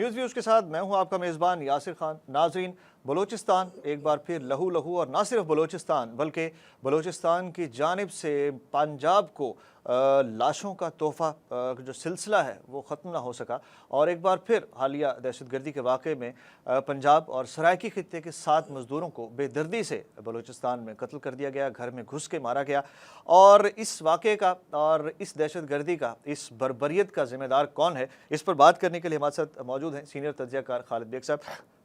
News views کے ساتھ میں ہوں آپ کا میزبان یاسر خان۔ ناظرین، بلوچستان ایک بار پھر لہو لہو، اور نہ صرف بلوچستان بلکہ بلوچستان کی جانب سے پنجاب کو لاشوں کا تحفہ جو سلسلہ ہے وہ ختم نہ ہو سکا، اور ایک بار پھر حالیہ دہشت گردی کے واقعے میں پنجاب اور سرائیکی خطے کے 7 مزدوروں کو بے دردی سے بلوچستان میں قتل کر دیا گیا، گھر میں گھس کے مارا گیا۔ اور اس واقعے کا اور اس دہشت گردی کا، اس بربریت کا ذمہ دار کون ہے، اس پر بات کرنے کے لیے ہمارے ساتھ موجود ہیں سینئر تجزیہ کار خالد بیگ صاحب۔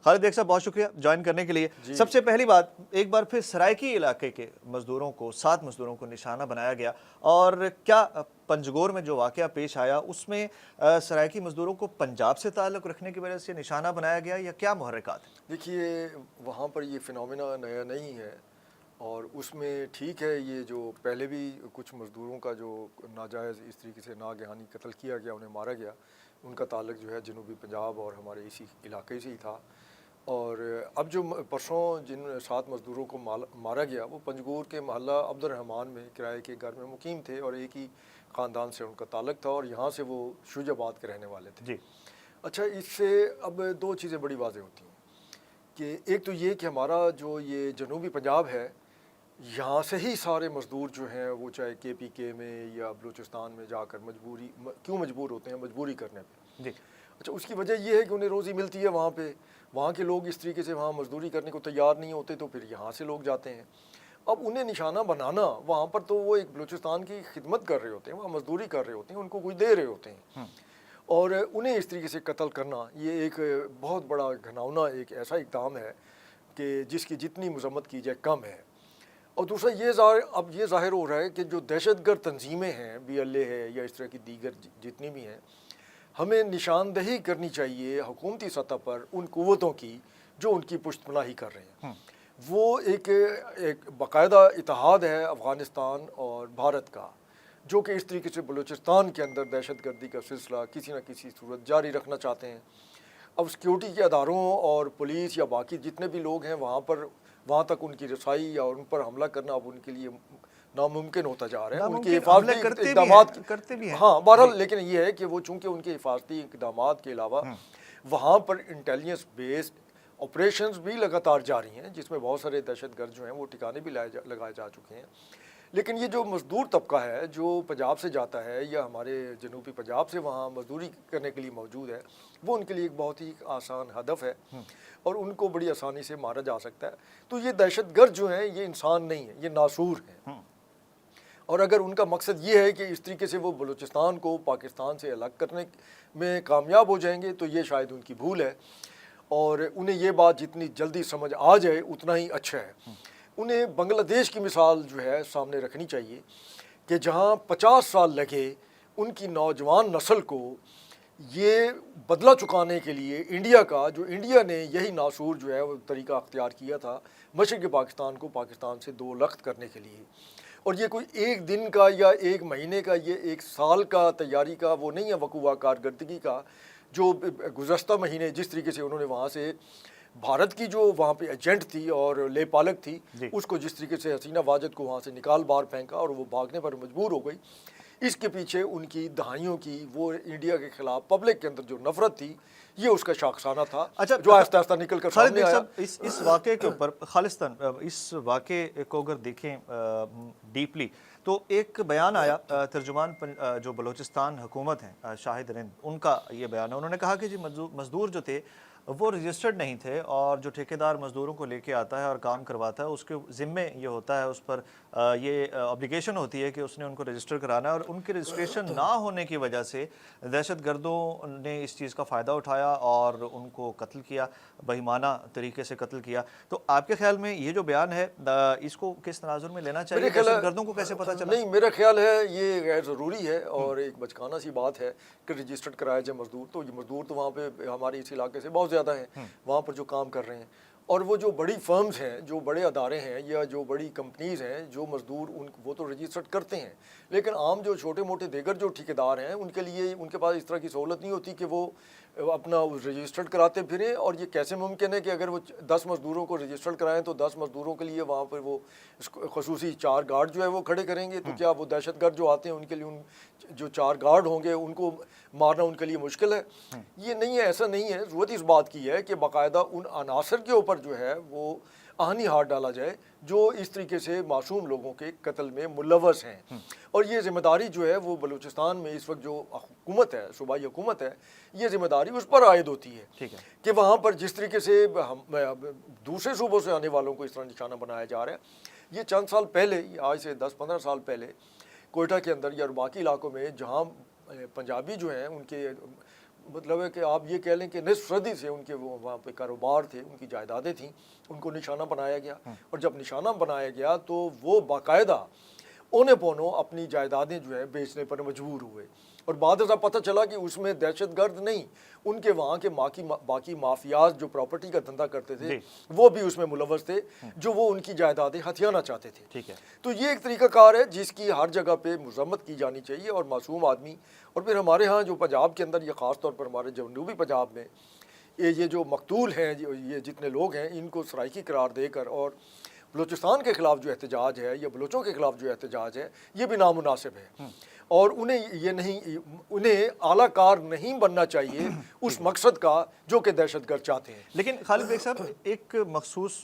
خالد بیگ صاحب، بہت شکریہ جوائن کرنے کے لیے۔ سب سے پہلی بات، ایک بار پھر سرائیکی علاقے کے مزدوروں کو، 7 مزدوروں کو نشانہ بنایا گیا، اور کیا پنجگور میں جو واقعہ پیش آیا اس میں سرائیکی مزدوروں کو پنجاب سے تعلق رکھنے کی وجہ سے نشانہ بنایا گیا، یا کیا محرکات ہیں؟ دیکھیے، وہاں پر یہ فنومینا نیا نہیں ہے، اور اس میں ٹھیک ہے یہ جو پہلے بھی کچھ مزدوروں کا جو ناجائز اس طریقے سے ناگہانی قتل کیا گیا، انہیں مارا گیا، ان کا تعلق جو ہے جنوبی پنجاب اور ہمارے اسی علاقے سے ہی تھا۔ اور اب جو پرسوں جن 7 مزدوروں کو مارا گیا، وہ پنجگور کے محلہ عبد الرحمان میں کرائے کے گھر میں مقیم تھے، اور ایک ہی خاندان سے ان کا تعلق تھا، اور یہاں سے وہ شوج آباد کے رہنے والے تھے۔ اچھا، اس سے اب 2 چیزیں بڑی واضح ہوتی ہیں کہ ایک تو یہ کہ ہمارا جو یہ جنوبی پنجاب ہے، یہاں سے ہی سارے مزدور جو ہیں وہ چاہے کے پی کے میں یا بلوچستان میں جا کر کیوں مجبور ہوتے ہیں مجبوری کرنے پہ۔ اچھا، اس کی وجہ یہ ہے کہ انہیں روزی ملتی ہے وہاں پہ، وہاں کے لوگ اس طریقے سے وہاں مزدوری کرنے کو تیار نہیں ہوتے، تو پھر یہاں سے لوگ جاتے ہیں۔ اب انہیں نشانہ بنانا، وہاں پر تو وہ ایک بلوچستان کی خدمت کر رہے ہوتے ہیں، وہاں مزدوری کر رہے ہوتے ہیں، ان کو کچھ دے رہے ہوتے ہیں، اور انہیں اس طریقے سے قتل کرنا یہ ایک بہت بڑا گھناؤنا ایک ایسا اقدام ہے کہ جس کی جتنی مذمت کی جائے کم ہے۔ اور دوسرا یہ ظاہر ہو رہا ہے کہ جو دہشت گرد تنظیمیں ہیں، بی ایل اے ہے یا اس طرح کی دیگر جتنی بھی ہیں، ہمیں نشاندہی کرنی چاہیے حکومتی سطح پر ان قوتوں کی جو ان کی پشت پناہی کر رہے ہیں۔ وہ ایک باقاعدہ اتحاد ہے افغانستان اور بھارت کا، جو کہ اس طریقے سے بلوچستان کے اندر دہشت گردی کا سلسلہ کسی نہ کسی صورت جاری رکھنا چاہتے ہیں۔ اب سیکیورٹی کے اداروں اور پولیس یا باقی جتنے بھی لوگ ہیں وہاں تک ان کی رسائی یا ان پر حملہ کرنا اب ان کے لیے ناممکن ہوتا جا رہا ہے۔ ان کے حفاظتی اقدامات کرتے بھی ہیں، ہاں بہرحال، لیکن یہ ہے کہ وہ چونکہ ان کے حفاظتی اقدامات کے علاوہ وہاں پر انٹیلیجنس بیسڈ آپریشنز بھی لگاتار جاری ہیں، جس میں بہت سارے دہشت گرد جو ہیں وہ ٹھکانے بھی لگائے جا چکے ہیں۔ لیکن یہ جو مزدور طبقہ ہے جو پنجاب سے جاتا ہے یا ہمارے جنوبی پنجاب سے وہاں مزدوری کرنے کے لیے موجود ہے، وہ ان کے لیے ایک بہت ہی آسان ہدف ہے، اور ان کو بڑی آسانی سے مارا جا سکتا ہے۔ تو یہ دہشت گرد جو ہیں یہ انسان نہیں ہیں، یہ ناسور ہیں، اور اگر ان کا مقصد یہ ہے کہ اس طریقے سے وہ بلوچستان کو پاکستان سے الگ کرنے میں کامیاب ہو جائیں گے، تو یہ شاید ان کی بھول ہے، اور انہیں یہ بات جتنی جلدی سمجھ آ جائے اتنا ہی اچھا ہے۔ انہیں بنگلہ دیش کی مثال جو ہے سامنے رکھنی چاہیے کہ جہاں 50 سال لگے ان کی نوجوان نسل کو یہ بدلہ چکانے کے لیے انڈیا نے یہی ناسور جو ہے وہ طریقہ اختیار کیا تھا مشرقی پاکستان کو پاکستان سے 2 لخت کرنے کے لیے۔ اور یہ کوئی ایک دن کا یا ایک مہینے کا، یہ 1 سال کا تیاری کا وہ نہیں ہے، وقوع کارکردگی کا، جو گزشتہ مہینے جس طریقے سے انہوں نے وہاں سے بھارت کی جو وہاں پہ ایجنٹ تھی اور لے پالک تھی، اس کو جس طریقے سے حسینہ واجد کو وہاں سے نکال باہر پھینکا اور وہ بھاگنے پر مجبور ہو گئی، اس کے پیچھے ان کی دہائیوں کی وہ انڈیا کے خلاف پبلک کے اندر جو نفرت تھی، یہ اس کا شاخسانہ تھا جو آہستہ آہستہ نکل کر سامنے آیا۔ اس واقعے کے اوپر خالصتاً اس واقعے کو اگر دیکھیں ڈیپلی، تو ایک بیان آیا ترجمان جو بلوچستان حکومت ہیں شاہد رند، ان کا یہ بیان ہے۔ انہوں نے کہا کہ جی مزدور جو تھے وہ رجسٹرڈ نہیں تھے، اور جو ٹھیکیدار مزدوروں کو لے کے آتا ہے اور کام کرواتا ہے اس کے ذمے یہ ہوتا ہے، اس پر یہ ابلیگیشن ہوتی ہے کہ اس نے ان کو رجسٹر کرانا ہے، اور ان کے رجسٹریشن نہ ہونے کی وجہ سے دہشت گردوں نے اس چیز کا فائدہ اٹھایا اور ان کو قتل کیا، بہیمانہ طریقے سے قتل کیا۔ تو آپ کے خیال میں یہ جو بیان ہے اس کو کس تناظر میں لینا چاہیے؟ دہشت گردوں کو کیسے پتہ چلا؟ نہیں، میرا خیال ہے یہ غیر ضروری ہے اور ایک بچکانہ سی بات ہے کہ رجسٹرڈ کرایا جائے مزدور، تو یہ مزدور تو وہاں پہ ہمارے اس علاقے سے بہت زیادہ ہیں وہاں پر جو کام کر رہے ہیں، اور وہ جو بڑی فرمز ہیں، جو بڑے ادارے ہیں یا جو بڑی کمپنیز ہیں، جو مزدور وہ تو رجسٹرڈ کرتے ہیں، لیکن عام جو چھوٹے موٹے دیگر جو ٹھیکیدار ہیں ان کے لیے ان کے پاس اس طرح کی سہولت نہیں ہوتی کہ وہ اپنا رجسٹرڈ کراتے پھریں. اور یہ کیسے ممکن ہے کہ اگر وہ 10 مزدوروں کو رجسٹرڈ کرائیں تو 10 مزدوروں کے لیے وہاں پر وہ خصوصی 4 گارڈ جو ہے وہ کھڑے کریں گے؟ تو کیا وہ دہشت گرد جو آتے ہیں ان کے لیے جو 4 گارڈ ہوں گے ان کو مارنا ان کے لیے مشکل ہے؟ یہ نہیں ہے، ایسا نہیں ہے. ضرورت اس بات کی ہے کہ باقاعدہ ان عناصر کے اوپر جو ہے وہ آہنی ہاتھ ڈالا جائے جو اس طریقے سے معصوم لوگوں کے قتل میں ملوث ہیں. اور یہ ذمہ داری جو ہے وہ بلوچستان میں اس وقت جو حکومت ہے، صوبائی حکومت ہے، یہ ذمہ داری اس پر عائد ہوتی ہے کہ وہاں پر جس طریقے سے دوسرے صوبوں سے آنے والوں کو اس طرح نشانہ بنایا جا رہا ہے. یہ چند سال پہلے، آج سے 10-15 سال پہلے کوئٹہ کے اندر یا باقی علاقوں میں جہاں پنجابی جو ہیں ان کے مطلب ہے کہ آپ یہ کہہ لیں کہ نصف صدی سے ان کے وہ وہاں پہ کاروبار تھے، ان کی جائیدادیں تھیں، ان کو نشانہ بنایا گیا. اور جب نشانہ بنایا گیا تو وہ باقاعدہ اونے پونوں اپنی جائیدادیں جو ہے بیچنے پر مجبور ہوئے. اور بعد ازاں پتہ چلا کہ اس میں دہشت گرد نہیں، ان کے وہاں کے باقی مافیاز جو پراپرٹی کا دھندا کرتے تھے وہ بھی اس میں ملوث تھے، جو وہ ان کی جائیدادیں ہتھیانا چاہتے تھے. تو یہ ایک طریقہ کار ہے جس کی ہر جگہ پہ مذمت کی جانی چاہیے. اور معصوم آدمی، اور پھر ہمارے ہاں جو پنجاب کے اندر، یہ خاص طور پر ہمارے جنوبی پنجاب میں یہ جو مقتول ہیں، یہ جتنے لوگ ہیں، ان کو سرائکی قرار دے کر اور بلوچستان کے خلاف جو احتجاج ہے یا بلوچوں کے خلاف جو احتجاج ہے یہ بھی نامناسب ہے. اور انہیں اعلیٰ کار نہیں بننا چاہیے اس مقصد کا جو کہ دہشت گرد چاہتے ہیں. لیکن خالد بیگ صاحب، ایک مخصوص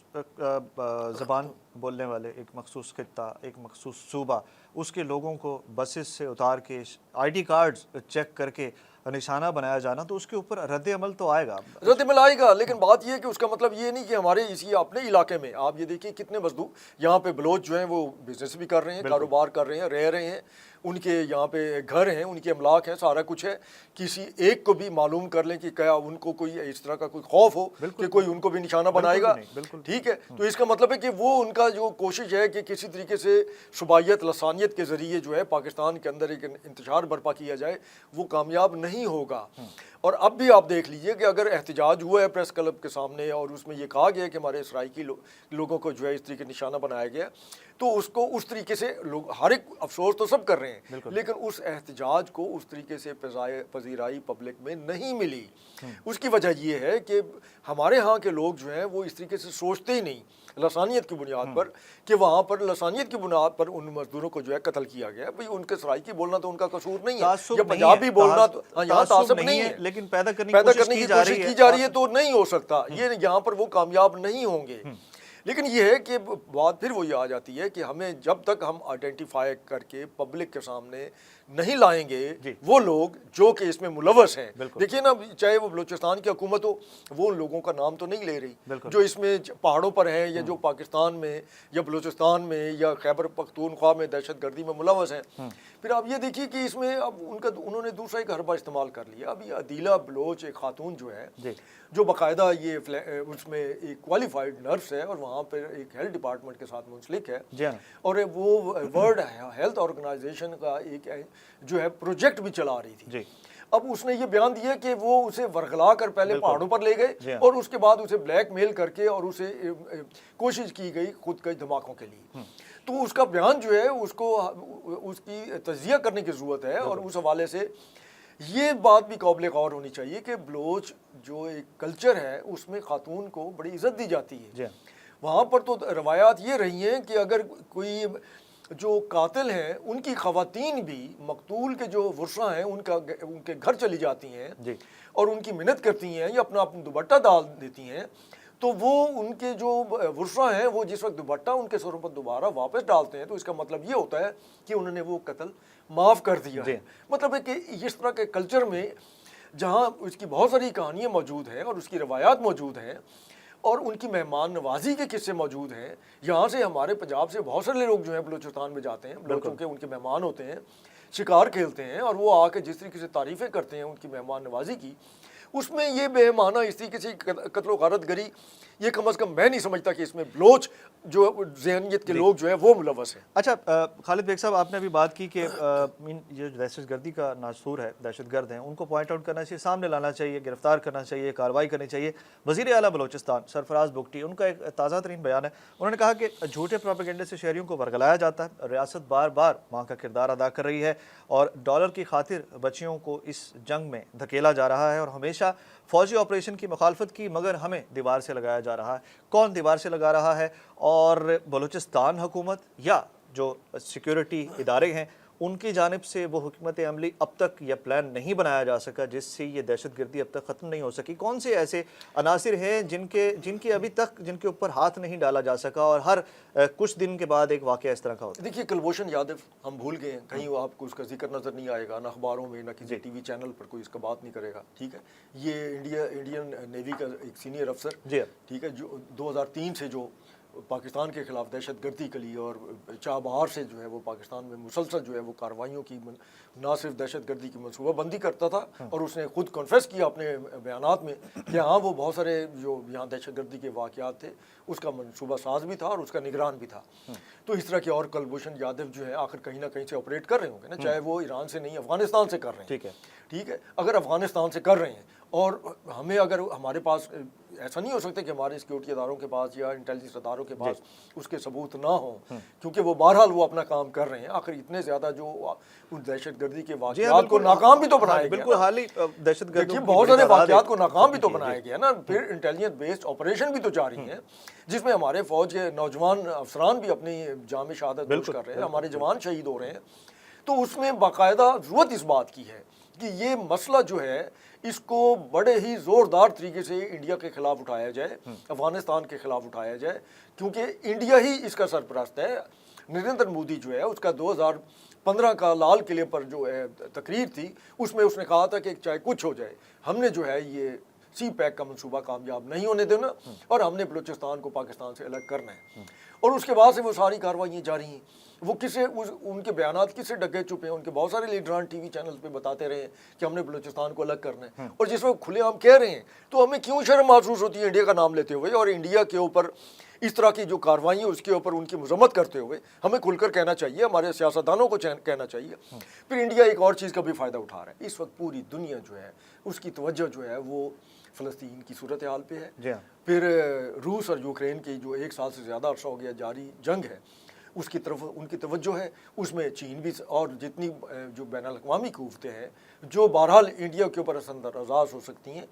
زبان بولنے والے، ایک مخصوص خطہ، ایک مخصوص صوبہ، اس کے لوگوں کو بسز سے اتار کے آئی ڈی کارڈز چیک کر کے نشانہ بنایا جانا، تو اس کے اوپر رد عمل تو آئے گا. رد عمل آئے گا، لیکن بات یہ ہے کہ اس کا مطلب یہ نہیں کہ ہمارے اسی اپنے علاقے میں آپ یہ دیکھیں کتنے مزدور یہاں پہ بلوچ جو ہیں وہ بزنس بھی کر رہے ہیں، کاروبار کر رہے ہیں، رہ رہے ہیں، ان کے یہاں پہ گھر ہیں، ان کے املاک ہیں، سارا کچھ ہے. کسی ایک کو بھی معلوم کر لیں کہ کیا ان کو کوئی اس طرح کا کوئی خوف ہو کہ کوئی ان کو بھی نشانہ بنائے گا؟ ٹھیک ہے. تو اس کا مطلب ہے کہ وہ ان کا جو کوشش ہے کہ کسی طریقے سے صوبائیت، لسانیت کے ذریعے جو ہے پاکستان کے اندر ایک انتشار برپا کیا جائے، وہ کامیاب نہیں ہوگا. اور اب بھی آپ دیکھ لیجئے کہ اگر احتجاج ہوا ہے پریس کلب کے سامنے اور اس میں یہ کہا گیا کہ ہمارے سرائیکی لوگوں کو جو ہے اس طریقے نشانہ بنایا گیا، تو اس کو اس طریقے سے لوگ ہر ایک افسوس تو سب کر رہے ہیں، لیکن اس احتجاج کو اس طریقے سے پذیرائی پبلک میں نہیں ملی. اس کی وجہ یہ ہے کہ ہمارے ہاں کے لوگ جو ہیں وہ اس طریقے سے سوچتے ہی نہیں لسانیت کی بنیاد پر کہ وہاں پر لسانیت کی بنیاد پر ان مزدوروں کو جو ہے قتل کیا گیا. بھئی ان کے سرائیکی بولنا تو ان کا قصور نہیں ہے، یا پنجابی بولنا تو یہاں تعصب نہیں ہے، لیکن پیدا کرنے کی کوشش کی جا رہی ہے تو نہیں ہو سکتا. یہ یہاں پر وہ کامیاب نہیں ہوں گے. لیکن یہ ہے کہ بات پھر وہ یہ آ جاتی ہے کہ ہمیں جب تک ہم آئیڈینٹیفائی کر کے پبلک کے سامنے نہیں لائیں گے وہ لوگ جو کہ اس میں ملوث ہیں. دیکھیے نا، چاہے وہ بلوچستان کی حکومت ہو، وہ ان لوگوں کا نام تو نہیں لے رہی جو اس میں پہاڑوں پر ہیں یا جو پاکستان میں یا بلوچستان میں یا خیبر پختونخوا میں دہشت گردی میں ملوث ہیں. پھر آپ یہ دیکھیے کہ اس میں اب انہوں نے دوسرا ایک حربہ استعمال کر لیا. ابھی عدیلہ بلوچ ایک خاتون جو ہے جو باقاعدہ یہ اس میں ایک کوالیفائڈ نرس ہے اور وہاں پہ ایک ہیلتھ ڈپارٹمنٹ کے ساتھ منسلک ہے، اور وہ ورلڈ ہیلتھ آرگنائزیشن کا ایک جو ہے پروجیکٹ بھی چلا رہی تھی. اب اس نے یہ بیان دیا کہ وہ اسے ورغلا کر پہلے پہاڑوں پر لے گئے اور اس کے بعد اسے بلیک میل کر کے اور اسے کوشش کی گئی خود کش دھماکوں کے لیے. تو اس کا بیان جو ہے اس کی تجزیہ کرنے کی ضرورت ہے. اور اس حوالے سے یہ بات بھی قابل غور ہونی چاہیے کہ بلوچ جو ایک کلچر ہے اس میں خاتون کو بڑی عزت دی جاتی ہے. وہاں پر تو روایات یہ رہی ہیں کہ اگر کوئی جو قاتل ہیں ان کی خواتین بھی مقتول کے جو ورثہ ہیں ان کے گھر چلی جاتی ہیں اور ان کی منت کرتی ہیں یا اپنا دوپٹہ ڈال دیتی ہیں، تو وہ ان کے جو ورثہ ہیں وہ جس وقت دوپٹہ ان کے سروں پر دوبارہ واپس ڈالتے ہیں تو اس کا مطلب یہ ہوتا ہے کہ انہوں نے وہ قتل معاف کر دیا ہے. مطلب ہے کہ اس طرح کے کلچر میں جہاں اس کی بہت ساری کہانیاں موجود ہیں اور اس کی روایات موجود ہیں اور ان کی مہمان نوازی کے قصے موجود ہیں. یہاں سے ہمارے پنجاب سے بہت سارے لوگ جو ہیں بلوچستان میں جاتے ہیں، بلوچوں کے ان کے مہمان ہوتے ہیں، شکار کھیلتے ہیں اور وہ آ کے جس طریقے سے تعریفیں کرتے ہیں ان کی مہمان نوازی کی، اس میں یہ بے معنی اس طریقے سے قتل و غارت گری یہ کم از کم میں نہیں سمجھتا کہ اس میں بلوچ جو ذہنیت کے لوگ جو ہیں وہ ملوث ہیں۔ اچھا خالد بیگ صاحب، آپ نے ابھی بات کی کہ یہ دہشت گردی کا ناسور ہے، دہشت گرد ہیں، ان کو پوائنٹ آؤٹ کرنا چاہیے، سامنے لانا چاہیے، گرفتار کرنا چاہیے، کارروائی کرنی چاہیے۔ وزیر اعلیٰ بلوچستان سرفراز بگٹی، ان کا ایک تازہ ترین بیان ہے، انہوں نے کہا کہ جھوٹے پروپیگنڈے سے شہریوں کو ورگلایا جاتا ہے، ریاست بار بار ماں کا کردار ادا کر رہی ہے اور ڈالر کی خاطر بچیوں کو اس جنگ میں دھکیلا جا رہا ہے اور ہمیشہ فوجی آپریشن کی مخالفت کی، مگر ہمیں دیوار سے لگایا جا رہا ہے۔ کون دیوار سے لگا رہا ہے؟ اور بلوچستان حکومت یا جو سیکیورٹی ادارے ہیں ان کی جانب سے وہ حکمت عملی اب تک یہ پلان نہیں بنایا جا سکا جس سے یہ دہشت گردی اب تک ختم نہیں ہو سکی؟ کون سے ایسے عناصر ہیں جن کے ابھی تک جن کے اوپر ہاتھ نہیں ڈالا جا سکا اور ہر کچھ دن کے بعد ایک واقعہ اس طرح کا ہوتا ہے؟ دیکھیے کلبھوشن یادو ہم بھول گئے ہیں، کہیں وہ آپ کو اس کا ذکر نظر نہیں آئے گا، نہ اخباروں میں نہ کسی ٹی وی چینل پر کوئی اس کا بات نہیں کرے گا، ٹھیک ہے۔ یہ انڈین نیوی کا ایک سینئر افسر، ٹھیک ہے، جو 2003 سے جو پاکستان کے خلاف دہشت گردی کے لیے اور چاہ بہار سے جو ہے وہ پاکستان میں مسلسل جو ہے وہ کارروائیوں کی نہ صرف دہشت گردی کی منصوبہ بندی کرتا تھا، اور اس نے خود کنفیس کیا اپنے بیانات میں کہ ہاں وہ بہت سارے جو یہاں دہشت گردی کے واقعات تھے اس کا منصوبہ ساز بھی تھا اور اس کا نگران بھی تھا۔ تو اس طرح کے اور کلبھوشن یادو جو ہے آخر کہیں نہ کہیں سے آپریٹ کر رہے ہوں گے نا، چاہے وہ ایران سے نہیں افغانستان سے کر رہے ہیں، ٹھیک ہے۔ اگر افغانستان سے کر رہے ہیں اور ہمیں اگر ہمارے پاس ایسا نہیں ہو سکتا کہ ہمارے سیکیورٹی اداروں کے پاس یا انٹیلیجنس اداروں کے پاس اس کے ثبوت نہ ہوں، کیونکہ وہ بہرحال وہ اپنا کام کر رہے ہیں۔ آخر اتنے زیادہ جو دہشت گردی کے واقعات کو ناکام بھی تو بنایا گیا، بالکل حالی دہشت گردی بہت سارے واقعات کو ناکام بھی تو بنایا گیا نا، پھر انٹیلیجنس بیسڈ آپریشن بھی تو جاری ہیں جس میں ہمارے فوج کے نوجوان افسران بھی اپنی جام شہادت پیش کر رہے ہیں، ہمارے جوان شہید ہو رہے ہیں۔ تو اس میں باقاعدہ ضرورت اس بات کی ہے کہ یہ مسئلہ جو ہے اس کو بڑے ہی زوردار طریقے سے انڈیا کے خلاف اٹھایا جائے، افغانستان کے خلاف اٹھایا جائے، کیونکہ انڈیا ہی اس کا سرپرست ہے۔ نریندر مودی جو ہے اس کا 2015 کا لال قلعے پر جو ہے تقریر تھی، اس میں اس نے کہا تھا کہ چاہے کچھ ہو جائے ہم نے جو ہے یہ سی پیک کا منصوبہ کامیاب نہیں ہونے دینا اور ہم نے بلوچستان کو پاکستان سے الگ کرنا ہے۔ اور اس کے بعد سے وہ ساری کارروائیاں جاری ہیں۔ وہ ان کے بیانات کس سے ڈگے چھپے ہیں؟ ان کے بہت سارے لیڈران ٹی وی چینل پہ بتاتے رہے ہیں کہ ہم نے بلوچستان کو الگ کرنا ہے، اور جس وقت کھلے عام کہہ رہے ہیں تو ہمیں کیوں شرم محسوس ہوتی ہے انڈیا کا نام لیتے ہوئے، اور انڈیا کے اوپر اس طرح کی جو کارروائیاں اس کے اوپر ان کی مذمت کرتے ہوئے ہمیں کھل کر کہنا چاہیے، ہمارے سیاستدانوں کو کہنا چاہیے۔ پھر انڈیا ایک اور چیز کا بھی فائدہ اٹھا رہا ہے، اس وقت پوری دنیا جو ہے اس کی توجہ جو ہے وہ فلسطین کی صورتحال پہ ہے، پھر روس اور یوکرین کی جو 1 سال سے زیادہ عرصہ ہو گیا جاری جنگ ہے اس کی طرف ان کی توجہ ہے، اس میں چین بھی اور جتنی جو بین الاقوامی قوتیں ہیں جو بہرحال انڈیا کے اوپر اثر انداز ہو سکتی ہیں،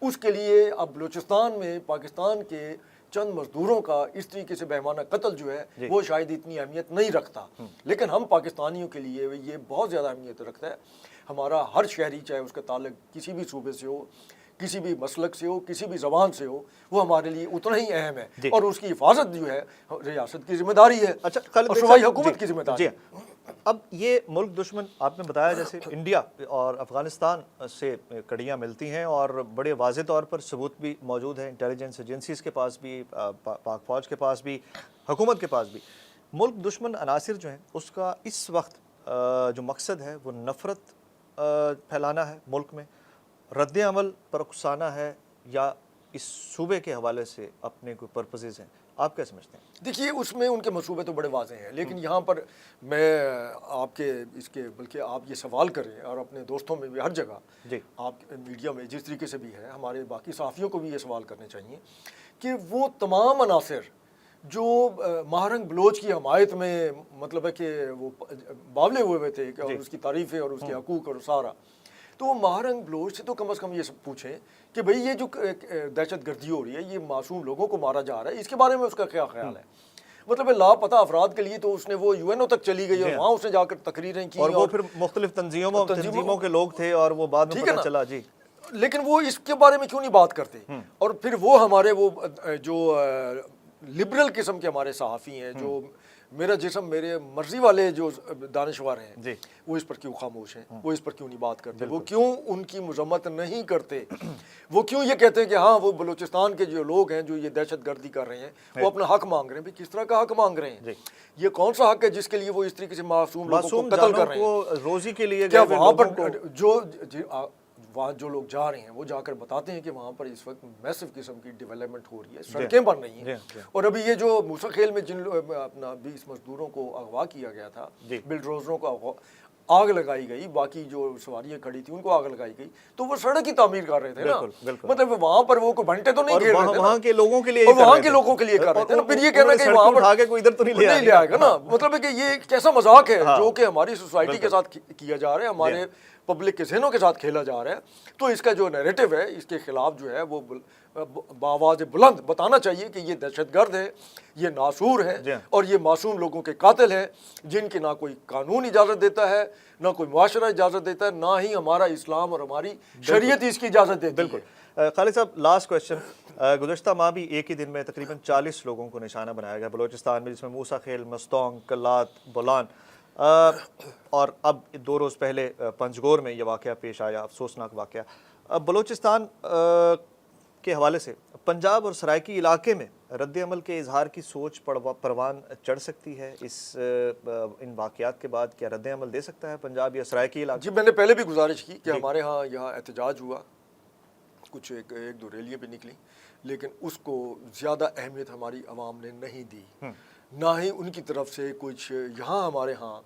اس کے لیے اب بلوچستان میں پاکستان کے چند مزدوروں کا اس طریقے سے بہمانہ قتل جو ہے وہ شاید اتنی اہمیت نہیں رکھتا، لیکن ہم پاکستانیوں کے لیے یہ بہت زیادہ اہمیت رکھتا ہے۔ ہمارا ہر شہری چاہے اس کا تعلق کسی بھی صوبے سے ہو، کسی بھی مسلک سے ہو، کسی بھی زبان سے ہو، وہ ہمارے لیے اتنا ہی اہم ہے، اور اس کی حفاظت جو ہے ریاست کی ذمہ داری ہے اور صوبائی حکومت کی ذمہ داری ہے۔ اب یہ ملک دشمن آپ نے بتایا جیسے انڈیا اور افغانستان سے کڑیاں ملتی ہیں اور بڑے واضح طور پر ثبوت بھی موجود ہیں انٹیلیجنس ایجنسیز کے پاس بھی، پاک فوج کے پاس بھی، حکومت کے پاس بھی۔ ملک دشمن عناصر جو ہیں اس کا اس وقت جو مقصد ہے وہ نفرت پھیلانا ہے ملک میں، رد عمل پر اکسانا ہے، یا اس صوبے کے حوالے سے اپنے کوئی پرپسز ہیں؟ آپ کیا سمجھتے ہیں؟ دیکھیے اس میں ان کے منصوبے تو بڑے واضح ہیں، لیکن یہاں پر میں آپ کے بلکہ آپ یہ سوال کریں اور اپنے دوستوں میں بھی ہر جگہ آپ میڈیا میں جس طریقے سے بھی ہے، ہمارے باقی صحافیوں کو بھی یہ سوال کرنے چاہیے کہ وہ تمام عناصر جو مہارنگ بلوچ کی حمایت میں مطلب ہے کہ وہ باولے ہوئے تھے اور اس کی تعریفیں اور اس کے حقوق اور سارا، تو وہ مہارنگ بلوچ سے تو کم از کم یہ سب پوچھیں کہ بھئی یہ جو دہشت گردی ہو رہی ہے، یہ معصوم لوگوں کو مارا جا رہا ہے، اس کے بارے میں اس کا کیا خیال ہے؟ مطلب لاپتہ افراد کے لیے تو اس نے وہ یو این او تک چلی گئی اور وہاں اس نے جا کر تقریریں کی، اور وہ پھر مختلف تنظیموں کے لوگ تھے اور وہ بعد میں پتہ چلا لیکن وہ اس کے بارے میں کیوں نہیں بات کرتے؟ اور پھر وہ ہمارے وہ جو لبرل قسم کے ہمارے صحافی ہیں، جو میرا جسم میرے مرضی والے جو دانشور ہیں، وہ اس پر کیوں خاموش ہیں؟ وہ اس پر کیوں نہیں بات کرتے؟ وہ کیوں ان کی مذمت نہیں کرتے؟ وہ کیوں یہ کہتے ہیں کہ ہاں وہ بلوچستان کے جو لوگ ہیں جو یہ دہشت گردی کر رہے ہیں وہ اپنا حق مانگ رہے ہیں؟ کس طرح کا حق مانگ رہے ہیں؟ یہ کون سا حق ہے جس کے لیے وہ اس طریقے سے معصوم لوگوں کو قتل کر رہے ہیں؟ روزی کے لیے کیا وہاں پر جو وہاں جو لوگ جا رہے ہیں وہ جا کر بتاتے ہیں کہ وہاں پر اس وقت میسو قسم کی ڈیولپمنٹ ہو رہی ہے, سڑکیں بن رہی ہیں. اور ابھی یہ جو موسیٰ خیل میں جن اپنا 20 مزدوروں کو اغوا کیا گیا تھا, بلڈوزروں کو آگ لگائی گئی, باقی جو سواریاں کھڑی تھیں ان کو آگ لگائی گئی, تو وہ سڑک کی تعمیر کر رہے تھے نا. مطلب وہاں پر وہ کوئی گھنٹے تو نہیں کھیل رہے تھے, وہاں کے لوگوں کے لیے وہاں کے لوگوں کے لیے کر رہے تھے نا. پھر یہ کہنا کہ وہاں پر کوئی ادھر تو نہیں لے آئے گا نا, مطلب ہے کہ یہ کیسا مذاق ہے جو کہ ہماری سوسائٹی کے ساتھ کیا جا رہا ہے, ہمارے پبلک کے ذہنوں کے ساتھ کھیلا جا رہا ہے. تو اس کا جو نیریٹو ہے اس کے خلاف جو ہے وہ بآواز بلند بتانا چاہیے کہ یہ دہشت گرد ہے, یہ ناسور ہے, اور یہ معصوم لوگوں کے قاتل ہیں جن کی نہ کوئی قانون اجازت دیتا ہے, نہ کوئی معاشرہ اجازت دیتا ہے, نہ ہی ہمارا اسلام اور ہماری شریعت اس کی اجازت دیتی ہے. خالد صاحب, لاسٹ کویشچن. گزشتہ ماہ بھی ایک ہی دن میں تقریباً 40 لوگوں کو نشانہ بنایا گیا بلوچستان میں, جس میں موسیٰ خیل, مستونگ, کلات, بولان, اور اب 2 روز پہلے پنجگور میں یہ واقعہ پیش آیا, افسوسناک واقعہ. بلوچستان کے حوالے سے پنجاب اور سرائکی علاقے میں رد عمل کے اظہار کی سوچ پروان چڑھ سکتی ہے ان واقعات کے بعد؟ کیا رد عمل دے سکتا ہے پنجاب یا سرائکی علاقے؟ جی, میں نے پہلے بھی گزارش کی کہ ہمارے ہاں یہاں احتجاج ہوا, کچھ ایک 2 ریلیاں بھی نکلی, لیکن اس کو زیادہ اہمیت ہماری عوام نے نہیں دی, نہ ہی ان کی طرف سے کچھ. یہاں ہمارے ہاں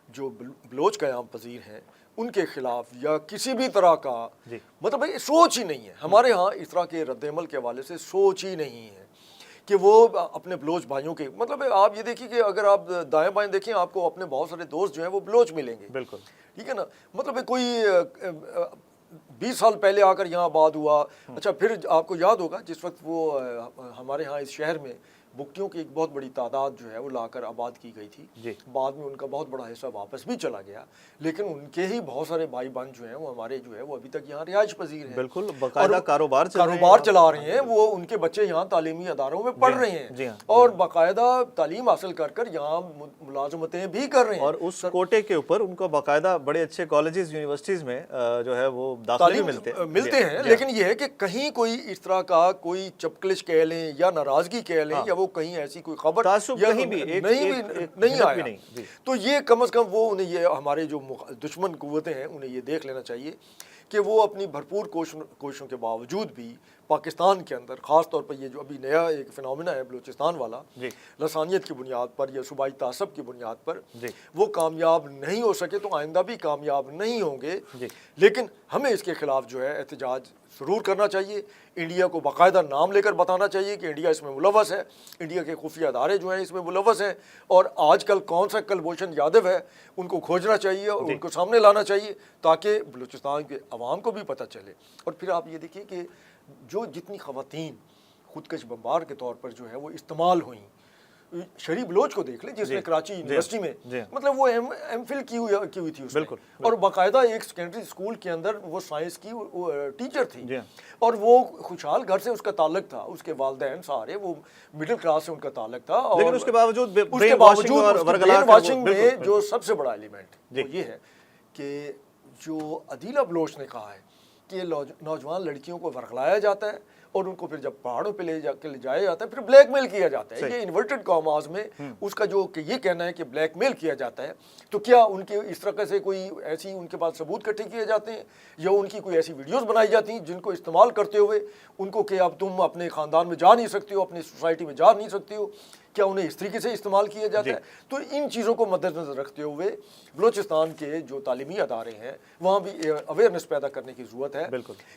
جو بلوچ قیام پذیر ہیں ان کے خلاف یا کسی بھی طرح کا مطلب سوچ ہی نہیں ہے. ہمارے ہاں اس طرح کے رد عمل کے حوالے سے سوچ ہی نہیں ہے کہ وہ اپنے بلوچ بھائیوں کے, مطلب آپ یہ دیکھیے کہ اگر آپ دائیں بائیں دیکھیں آپ کو اپنے بہت سارے دوست جو ہیں وہ بلوچ ملیں گے. بالکل ٹھیک ہے نا, مطلب کوئی 20 سال پہلے آ کر یہاں آباد ہوا. اچھا, پھر آپ کو یاد ہوگا جس وقت وہ ہمارے ہاں اس شہر میں بگٹیوں کی ایک بہت بڑی تعداد جو ہے وہ لا کر آباد کی گئی تھی, بعد میں ان کا بہت بڑا حصہ واپس بھی چلا گیا, لیکن ان کے ہی بہت سارے بھائی بہن جو ہیں وہ ہمارے جو ہے وہ ابھی تک یہاں رہائش پذیر ہیں. بالکل, باقاعدہ کاروبار چلا رہے ہیں, وہ ان کے بچے یہاں تعلیمی اداروں میں پڑھ رہے ہیں اور باقاعدہ تعلیم حاصل کر کر یہاں ملازمتیں بھی کر رہے ہیں, اور اس کوٹے کے اوپر ان کو باقاعدہ بڑے اچھے کالجز, یونیورسٹیز میں جو ہے وہ داخلے ملتے ہیں. لیکن یہ ہے کہ کہیں کوئی اس طرح کا کوئی چپکلش کہہ لیں یا ناراضگی کہہ لیں یا وہ کہیں ایسی کوئی خبر نہیں آیا, تو یہ کم از کم وہ انہیں یہ ہمارے جو دشمن قوتیں ہیں انہیں یہ دیکھ لینا چاہیے کہ وہ اپنی بھرپور کوششوں کے باوجود بھی پاکستان کے اندر, خاص طور پر یہ جو ابھی نیا ایک فنومینا ہے بلوچستان والا, لسانیت کی بنیاد پر یا صوبائی تعصب کی بنیاد پر وہ کامیاب نہیں ہو سکے, تو آئندہ بھی کامیاب نہیں ہوں گے. لیکن ہمیں اس کے خلاف جو ہے احتجاج ضرور کرنا چاہیے. انڈیا کو باقاعدہ نام لے کر بتانا چاہیے کہ انڈیا اس میں ملوث ہے, انڈیا کے خفیہ ادارے جو ہیں اس میں ملوث ہیں, اور آج کل کون سا کلبھوشن یادو ہے ان کو کھوجنا چاہیے اور ان کو سامنے لانا چاہیے تاکہ بلوچستان کے عوام کو بھی پتہ چلے. اور پھر آپ یہ دیکھیے کہ جو جتنی خواتین خودکش بمبار کے طور پر جو ہے وہ استعمال ہوئیں, شریف بلوچ کو دیکھ لیں جس نے کراچی یونیورسٹی میں مطلب وہ ایم فل کی ہوئی تھی اس میں, اور باقاعدہ ایک سیکنڈری اسکول کے اندر وہ سائنس کی ٹیچر تھی, اور وہ خوشحال گھر سے اس کا تعلق تھا, اس کے والدین سارے وہ مڈل کلاس سے ان کا تعلق تھا, لیکن اس کے باوجود برین واشنگ میں جو سب سے بڑا ایلیمنٹ وہ یہ ہے کہ جو عدیلہ بلوچ نے کہا ہے کہ نوجوان لڑکیوں کو ورغلایا جاتا ہے اور ان کو پھر جب پہاڑوں پہ لے جایا جاتا ہے پھر بلیک میل کیا جاتا ہے. یہ انورٹڈ کاماز میں اس کا جو کہ یہ کہنا ہے کہ بلیک میل کیا جاتا ہے, تو کیا ان کے اس طرح سے کوئی ایسی ان کے پاس ثبوت اکٹھے کیے جاتے ہیں یا ان کی کوئی ایسی ویڈیوز بنائی جاتی ہیں جن کو استعمال کرتے ہوئے ان کو کہ اب تم اپنے خاندان میں جا نہیں سکتے ہو, اپنی سوسائٹی میں جا نہیں سکتے ہو, کیا انہیں اس طریقے سے استعمال کیا جاتا ہے؟ تو ان چیزوں کو مد نظر رکھتے ہوئے بلوچستان کے جو تعلیمی ادارے ہیں وہاں بھی اویئرنیس پیدا کرنے کی ضرورت ہے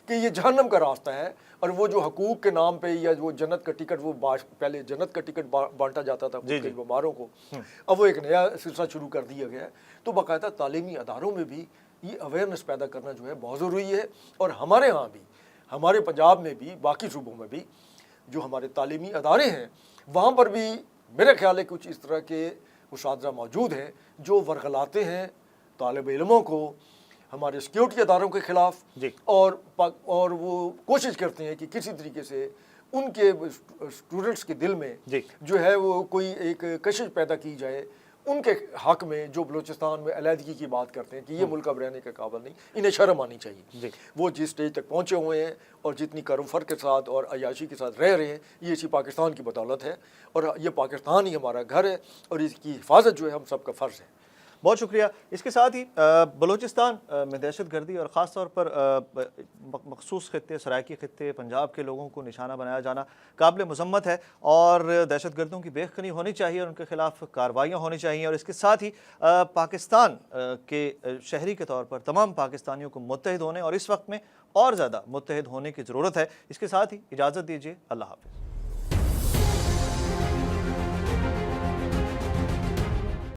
کہ یہ جہنم کا راستہ ہے, اور وہ جو حقوق کے نام پہ یا وہ جنت کا ٹکٹ, وہ پہلے جنت کا ٹکٹ بانٹا جاتا تھا بیماروں کو, اب وہ ایک نیا سلسلہ شروع کر دیا گیا ہے. تو باقاعدہ تعلیمی اداروں میں بھی یہ اویئرنیس پیدا کرنا جو ہے بہت ضروری ہے, اور ہمارے ہاں بھی, ہمارے پنجاب میں بھی, باقی صوبوں میں بھی جو ہمارے تعلیمی ادارے ہیں وہاں پر بھی میرے خیال ہے کچھ اس طرح کے اساتذہ موجود ہیں جو ورغلاتے ہیں طالب علموں کو ہمارے سیکیورٹی اداروں کے خلاف, اور وہ کوشش کرتے ہیں کہ کسی طریقے سے ان کے اسٹوڈنٹس کے دل میں جو ہے وہ کوئی ایک کشش پیدا کی جائے ان کے حق میں, جو بلوچستان میں علیحدگی کی بات کرتے ہیں کہ یہ ملک اب رہنے کے قابل نہیں, انہیں شرم آنی چاہیے. وہ جس اسٹیج تک پہنچے ہوئے ہیں اور جتنی کروفر کے ساتھ اور عیاشی کے ساتھ رہ رہے ہیں, یہ اسی پاکستان کی بدولت ہے, اور یہ پاکستان ہی ہمارا گھر ہے, اور اس کی حفاظت جو ہے ہم سب کا فرض ہے. بہت شکریہ. اس کے ساتھ ہی بلوچستان میں دہشت گردی اور خاص طور پر مخصوص خطے سرائکی خطے پنجاب کے لوگوں کو نشانہ بنایا جانا قابل مذمت ہے اور دہشت گردوں کی بےخنی ہونی چاہیے اور ان کے خلاف کارروائیاں ہونی چاہیے. اور اس کے ساتھ ہی پاکستان کے شہری کے طور پر تمام پاکستانیوں کو متحد ہونے اور اس وقت میں اور زیادہ متحد ہونے کی ضرورت ہے. اس کے ساتھ ہی اجازت دیجیے. اللہ حافظ.